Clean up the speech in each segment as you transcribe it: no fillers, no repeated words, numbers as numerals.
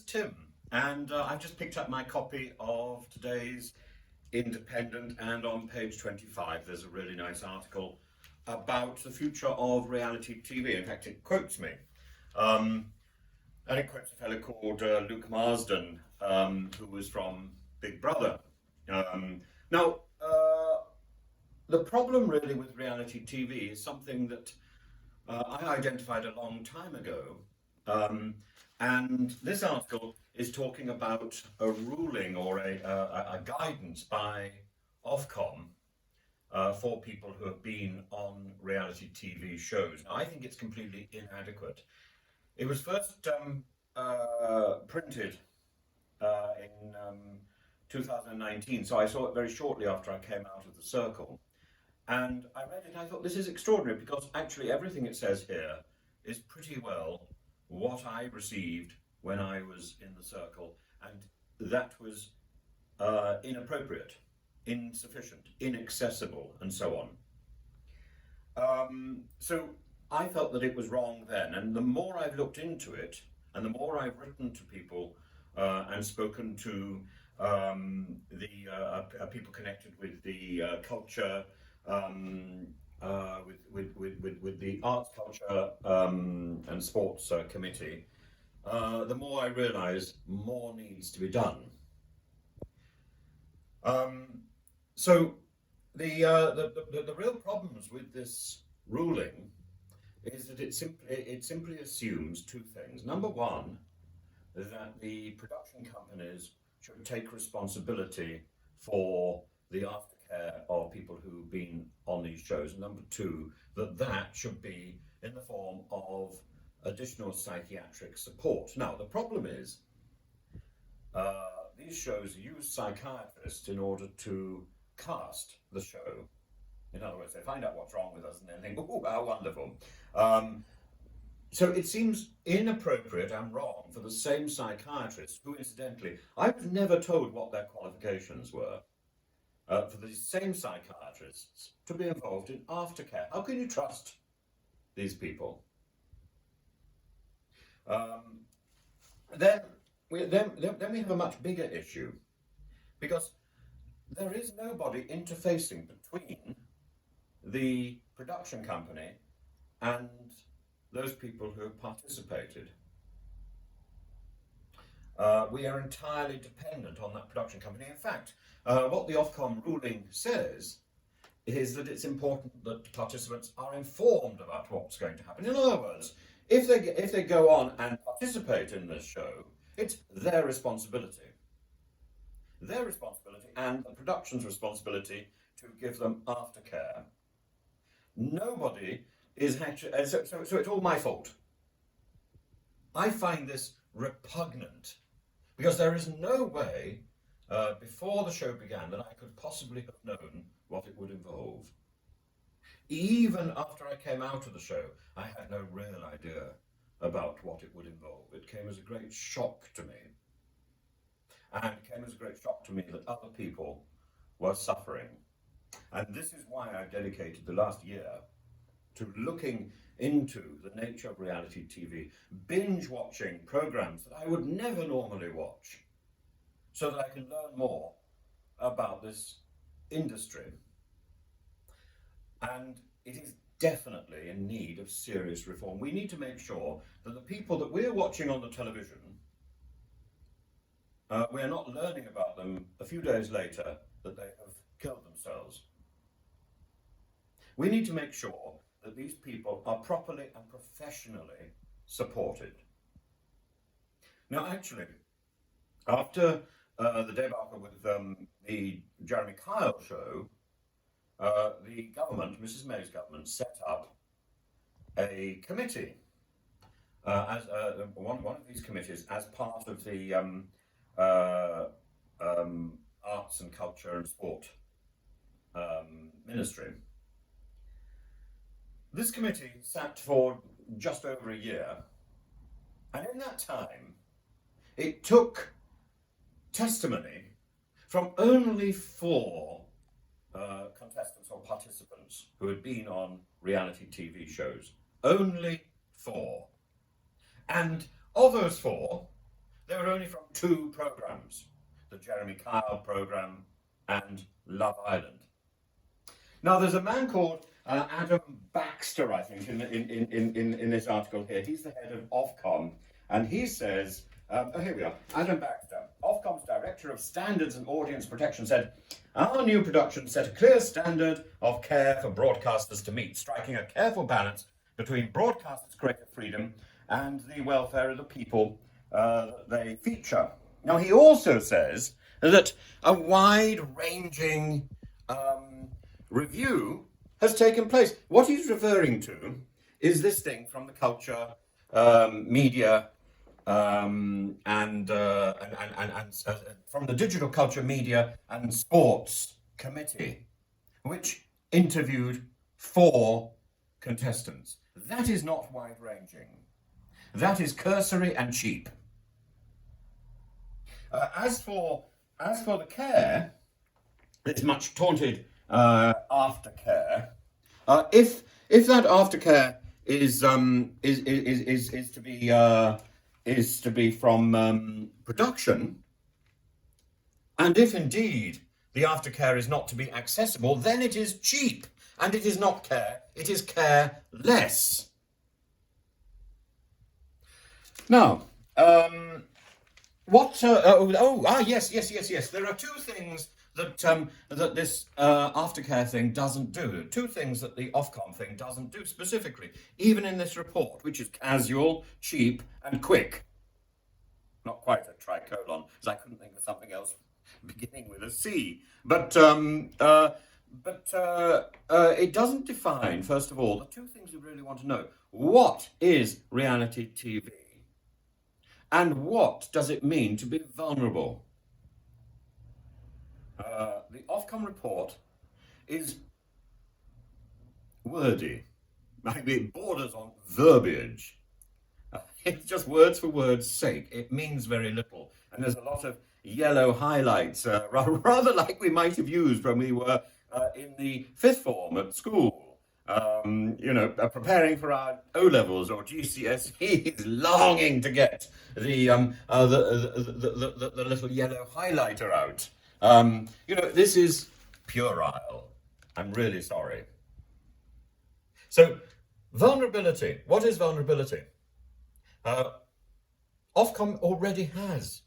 Tim, and I've just picked up my copy of today's Independent, and on page 25 there's a really nice article about the future of reality TV. In fact, it quotes me. Um, and it quotes a fellow called Luke Marsden, who was from Big Brother. Now, the problem really with reality TV is something that I identified a long time ago. Um, and this article is talking about a ruling or a guidance by Ofcom for people who have been on reality TV shows. Now, I think it's completely inadequate. It was first printed in 2019, so I saw it very shortly after I came out of the circle. And I read it and I thought, this is extraordinary because actually everything it says here is pretty well what I received when I was in the circle, and that was inappropriate, insufficient, inaccessible, and so on. So I felt that it was wrong then, and the more I've looked into it, and the more I've written to people and spoken to the people connected with the culture, with the arts, culture, and sports committee, the more I realise more needs to be done. So the real problems with this ruling is that it simply assumes two things. Number one, that the production companies should take responsibility for the aftercare of people who've been on these shows. And number two, that should be in the form of additional psychiatric support. Now, the problem is these shows use psychiatrists in order to cast the show. In other words, they find out what's wrong with us and then think, oh, how wonderful. So it seems inappropriate and wrong for the same psychiatrists, who incidentally, I was never told what their qualifications were, for the same psychiatrists to be involved in aftercare. How can you trust these people? Then we have a much bigger issue, because there is nobody interfacing between the production company and those people who have participated. We are entirely dependent on that production company. In fact, what the Ofcom ruling says is that it's important that participants are informed about what's going to happen. In other words, if they go on and participate in this show, it's their responsibility. Their responsibility and the production's responsibility to give them aftercare. Nobody is actually, so it's all my fault. I find this repugnant because there is no way before the show began that I could possibly have known what it would involve. Even after I came out of the show, I had no real idea about what it would involve. It came as a great shock to me. And it came as a great shock to me that other people were suffering. And this is why I've dedicated the last year to looking into the nature of reality TV, binge watching programs that I would never normally watch, so that I can learn more about this industry. And it is definitely in need of serious reform. We need to make sure that the people that we're watching on the television, we're not learning about them a few days later that they have killed themselves. We need to make sure that these people are properly and professionally supported. Now, actually, after the debacle with the Jeremy Kyle show, the government, Mrs. May's government, set up a committee, as one of these committees, as part of the arts and culture and sport ministry. This committee sat for just over a year, and in that time, it took testimony from only 4 contestants or participants who had been on reality TV shows. Only 4. And of those 4, They were only from two programmes, the Jeremy Kyle programme and Love Island. Now, there's a man called Adam Baxter, I think, in this article here. He's the head of Ofcom, and he says, here we are, Adam Baxter, Ofcom's Director of Standards and Audience Protection, said, our new production set a clear standard of care for broadcasters to meet, striking a careful balance between broadcasters' creative freedom and the welfare of the people they feature. Now, he also says that a wide-ranging review has taken place. What he's referring to is this thing from the culture, media, and from the Digital Culture, Media and Sports Committee, which interviewed 4 contestants. That is not wide-ranging. That is cursory and cheap. As for the care, it's much taunted aftercare. If that aftercare is to be from production, and if indeed the aftercare is not to be accessible, then it is cheap, and it is not care, it is careless. Now, yes. There are 2 things that this aftercare thing doesn't do. 2 things that the Ofcom thing doesn't do specifically, even in this report, which is casual, cheap, and quick. Not quite a tricolon, because I couldn't think of something else beginning with a C. But it doesn't define, first of all, the 2 things we really want to know. What is reality TV? And what does it mean to be vulnerable? The Ofcom report is wordy. It borders on verbiage. It's just words for words' sake. It means very little. And there's a lot of yellow highlights, rather like we might have used when we were in the 5th form at school. Preparing for our O-levels or GCSEs, longing to get the little yellow highlighter out. This is puerile. I'm really sorry. So, vulnerability. What is vulnerability? Ofcom already has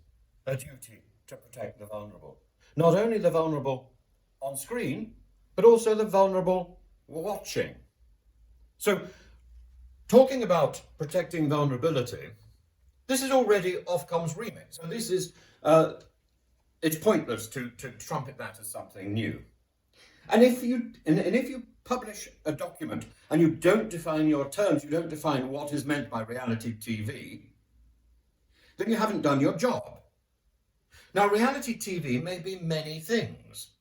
a duty to protect the vulnerable. Not only the vulnerable on screen, but also the vulnerable watching. So, talking about protecting vulnerability, this is already Ofcom's remit. So this is, it's pointless to trumpet that as something new. And if you publish a document and you don't define your terms, you don't define what is meant by reality TV, then you haven't done your job. Now, reality TV may be many things.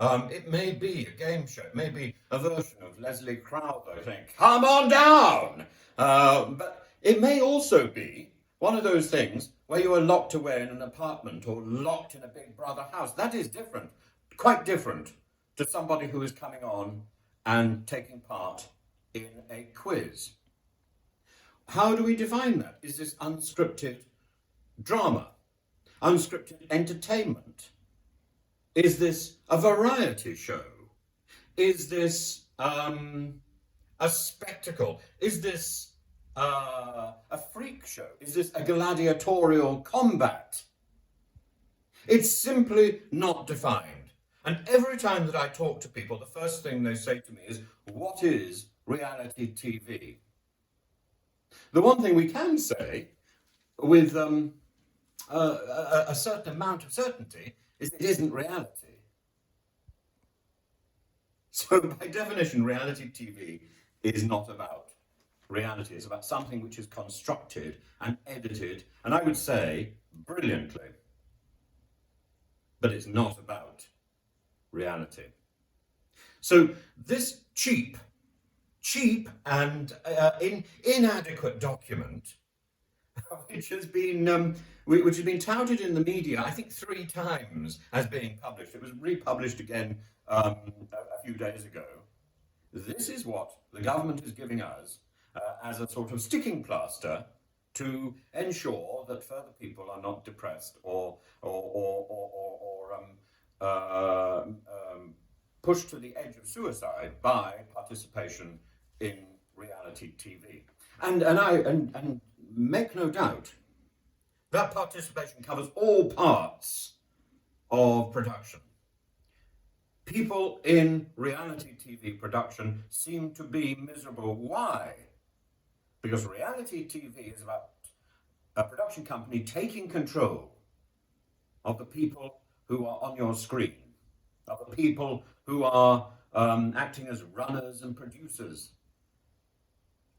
It may be a game show, it may be a version of Leslie Crowther saying, come on down! But it may also be one of those things where you are locked away in an apartment or locked in a Big Brother house. That is different, quite different to somebody who is coming on and taking part in a quiz. How do we define that? Is this unscripted drama? Unscripted entertainment? Is this a variety show? Is this a spectacle? Is this a freak show? Is this a gladiatorial combat? It's simply not defined. And every time that I talk to people, the first thing they say to me is, what is reality TV? The one thing we can say with a certain amount of certainty is it isn't reality. So by definition, reality TV is not about reality. It's about something which is constructed and edited, and I would say brilliantly. But it's not about reality. So this cheap and inadequate document, which has been touted in the media, I think 3 times as being published. It was republished again a few days ago. This is what the government is giving us as a sort of sticking plaster to ensure that further people are not depressed or pushed to the edge of suicide by participation in reality TV. And make no doubt, that participation covers all parts of production. People in reality TV production seem to be miserable. Why? Because reality TV is about a production company taking control of the people who are on your screen, of the people who are acting as runners and producers.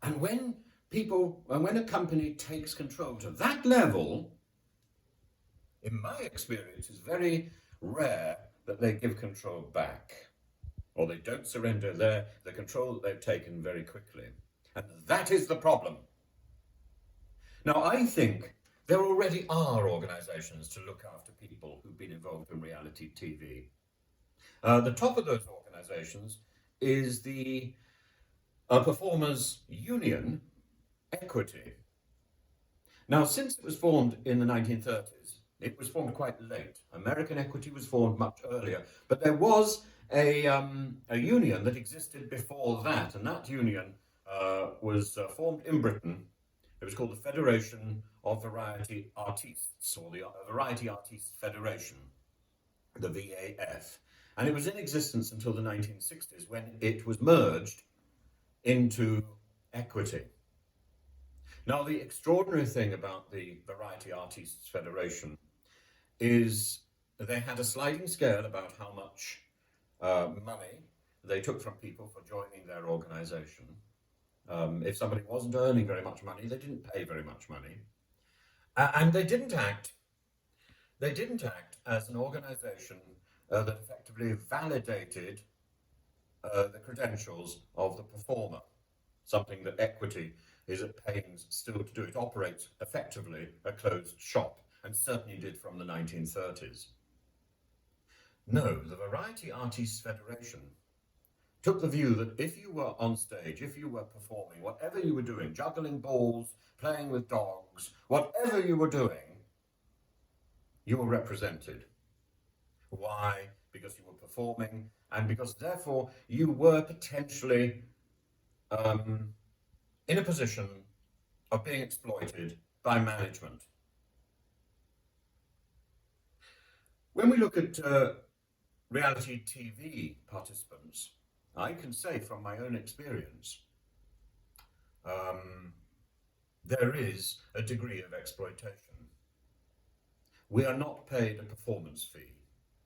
And when a company takes control to that level, in my experience, it's very rare that they give control back, or they don't surrender the control that they've taken very quickly. And that is the problem. Now, I think there already are organisations to look after people who've been involved in reality TV. The top of those organisations is the Performers Union Equity. Now, since it was formed in the 1930s, it was formed quite late. American Equity was formed much earlier, but there was a union that existed before that, and that union was formed in Britain. It was called the Federation of Variety Artists, or the Variety Artists Federation, the VAF. And it was in existence until the 1960s, when it was merged into Equity. Now, the extraordinary thing about the Variety Artists Federation is they had a sliding scale about how much money they took from people for joining their organisation. If somebody wasn't earning very much money, they didn't pay very much money. And they didn't act as an organisation that effectively validated the credentials of the performer, something that Equity is at pains still to do. It operates effectively a closed shop, and certainly did from the 1930s. No, the Variety Artists Federation took the view that if you were on stage, if you were performing, whatever you were doing, juggling balls, playing with dogs, whatever you were doing, you were represented. Why? Because you were performing, and because therefore you were potentially in a position of being exploited by management. When we look at reality TV participants, I can say from my own experience, there is a degree of exploitation. We are not paid a performance fee.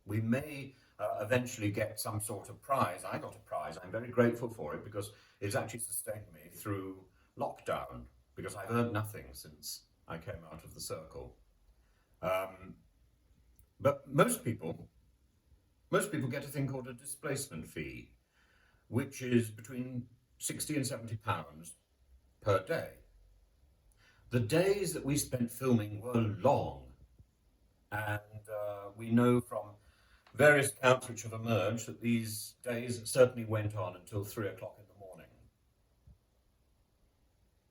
We may eventually get some sort of prize. I got a prize. I'm very grateful for it because it's actually sustained me through lockdown, because I've earned nothing since I came out of the circle. But most people get a thing called a displacement fee, which is between £60 and £70 per day. The days that we spent filming were long, and we know from various accounts which have emerged that these days certainly went on until 3 o'clock in the morning.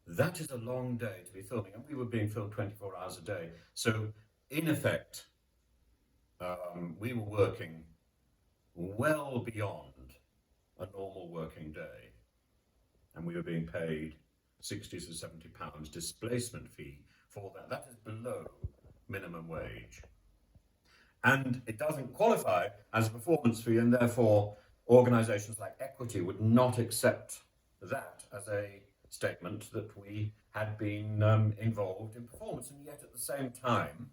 That is a long day to be filming, and we were being filmed 24 hours a day. So, in effect, we were working well beyond a normal working day, and we were being paid £60 to £70 displacement fee for that. That is below minimum wage. And it doesn't qualify as a performance fee, and therefore organisations like Equity would not accept that as a statement that we had been involved in performance. And yet at the same time,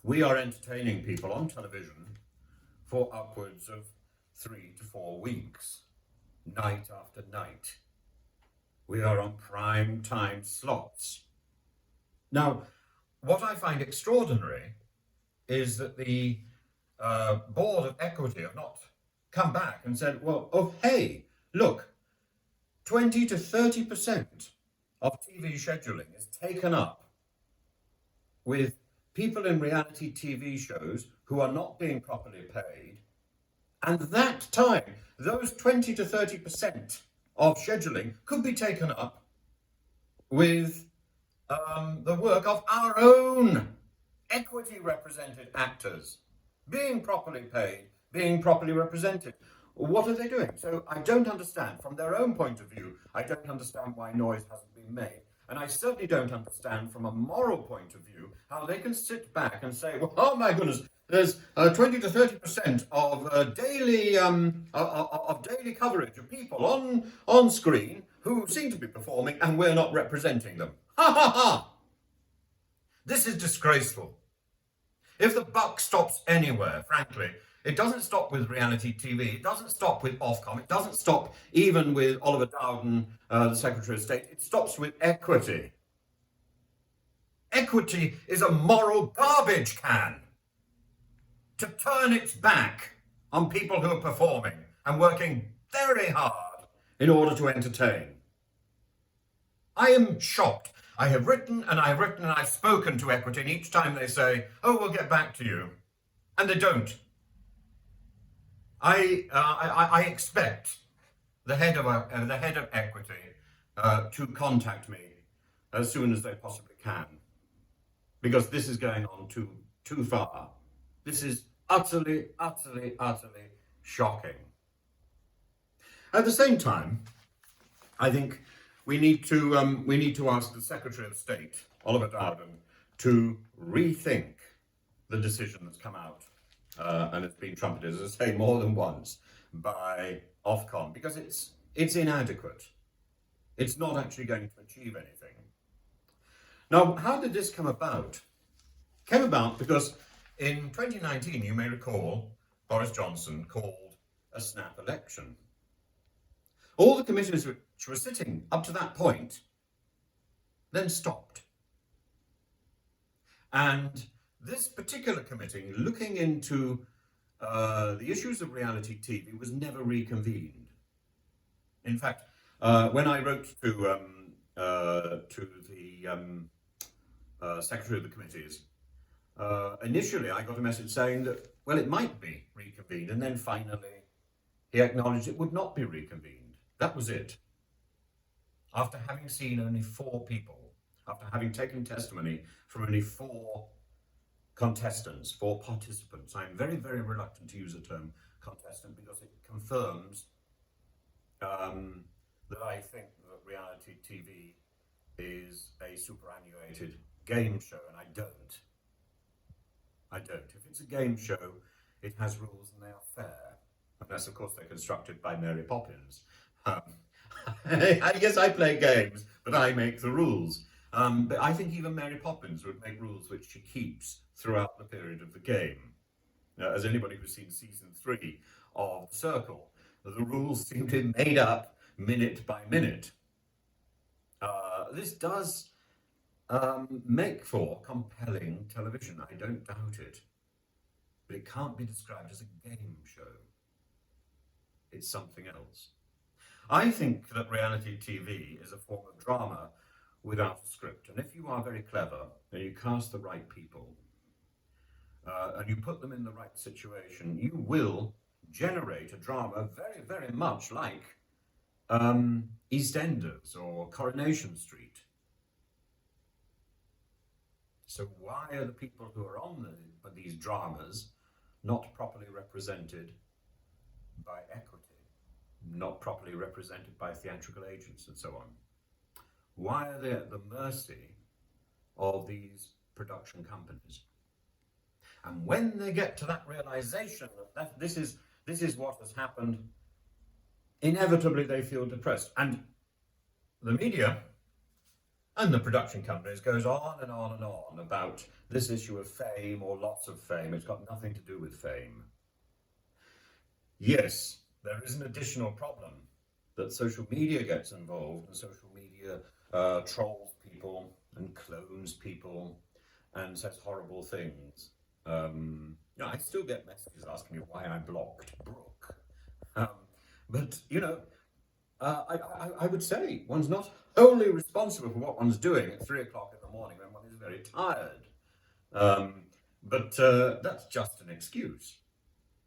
we are entertaining people on television for upwards of 3 to 4 weeks, night after night. We are on prime time slots. Now, what I find extraordinary is that the board of Equity have not come back and said, well, oh, hey, look, 20 to 30% of TV scheduling is taken up with people in reality TV shows who are not being properly paid. And that time, those 20 to 30% of scheduling could be taken up with the work of our own equity represented actors being properly paid, being properly represented. What are they doing? So I don't understand. From their own point of view, I don't understand why noise hasn't been made. And I certainly don't understand from a moral point of view how they can sit back and say, well, oh my goodness, there's 20 to 30% of daily coverage of people on screen who seem to be performing and we're not representing them. Ha ha ha! This is disgraceful. If the buck stops anywhere, frankly, it doesn't stop with reality TV. It doesn't stop with Ofcom. It doesn't stop even with Oliver Dowden, the Secretary of State. It stops with equity. Equity is a moral garbage can to turn its back on people who are performing and working very hard in order to entertain. I am shocked. I have written and I've spoken to equity, and each time they say, oh, we'll get back to you. And they don't. I expect the head of equity to contact me as soon as they possibly can, because this is going on too far. This is utterly shocking. At the same time, I think we need to ask the Secretary of State, Oliver Dowden, to rethink the decision that's come out, and it's been trumpeted, as I say, more than once by Ofcom, because it's inadequate. It's not actually going to achieve anything. Now, how did this come about? It came about because in 2019, you may recall, Boris Johnson called a snap election. All the committees which were sitting up to that point then stopped. And this particular committee, looking into the issues of reality TV, was never reconvened. In fact, when I wrote to the secretary of the committees, initially I got a message saying that, well, it might be reconvened, and then finally he acknowledged it would not be reconvened. That was it. After having seen only 4 people, after having taken testimony from only 4 contestants, 4 participants, I'm very, very reluctant to use the term contestant because it confirms that I think that reality TV is a superannuated game show, and I don't. If it's a game show, it has rules and they are fair. Unless, of course, they're constructed by Mary Poppins. I guess I play games, but I make the rules. But I think even Mary Poppins would make rules which she keeps throughout the period of the game. As anybody who's seen season 3 of The Circle, the rules seem to be made up minute by minute. This does make for compelling television, I don't doubt it. But it can't be described as a game show. It's something else. I think that reality TV is a form of drama without a script. And if you are very clever and you cast the right people and you put them in the right situation, you will generate a drama very, very much like EastEnders or Coronation Street. So why are the people who are on these dramas not properly represented by equity, not properly represented by theatrical agents and so on? Why are they at the mercy of these production companies? And when they get to that realization that this is what has happened, inevitably they feel depressed. And the media and the production companies goes on and on and on about this issue of fame or loss of fame. It's got nothing to do with fame. Yes, there is an additional problem that social media gets involved, and social media trolls people and clones people and says horrible things. I still get messages asking me why I blocked Brooke. But, I would say one's not wholly responsible for what one's doing at 3 o'clock in the morning when one is very tired. But that's just an excuse.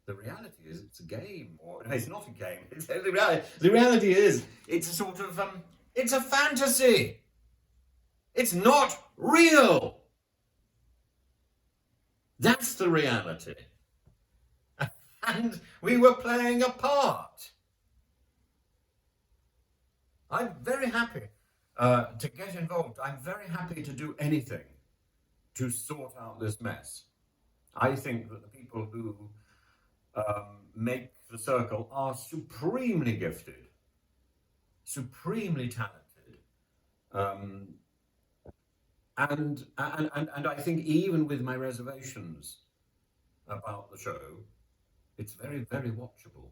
The reality is it's a game, or it's not a game. The reality is it's a sort of, it's a fantasy. It's not real. That's the reality. And we were playing a part. I'm very happy to get involved. I'm very happy to do anything to sort out this mess. I think that the people who make the circle are supremely gifted, supremely talented, and I think even with my reservations about the show, it's very, very watchable.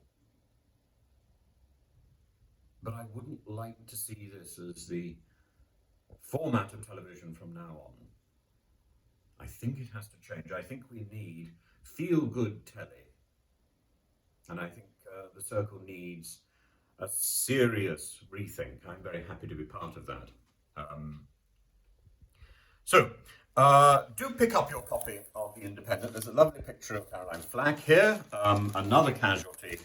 But I wouldn't like to see this as the format of television from now on. I think it has to change. I think we need feel-good telly. And I think the circle needs a serious rethink. I'm very happy to be part of that. So, do pick up your copy of The Independent. There's a lovely picture of Caroline Flack here, another casualty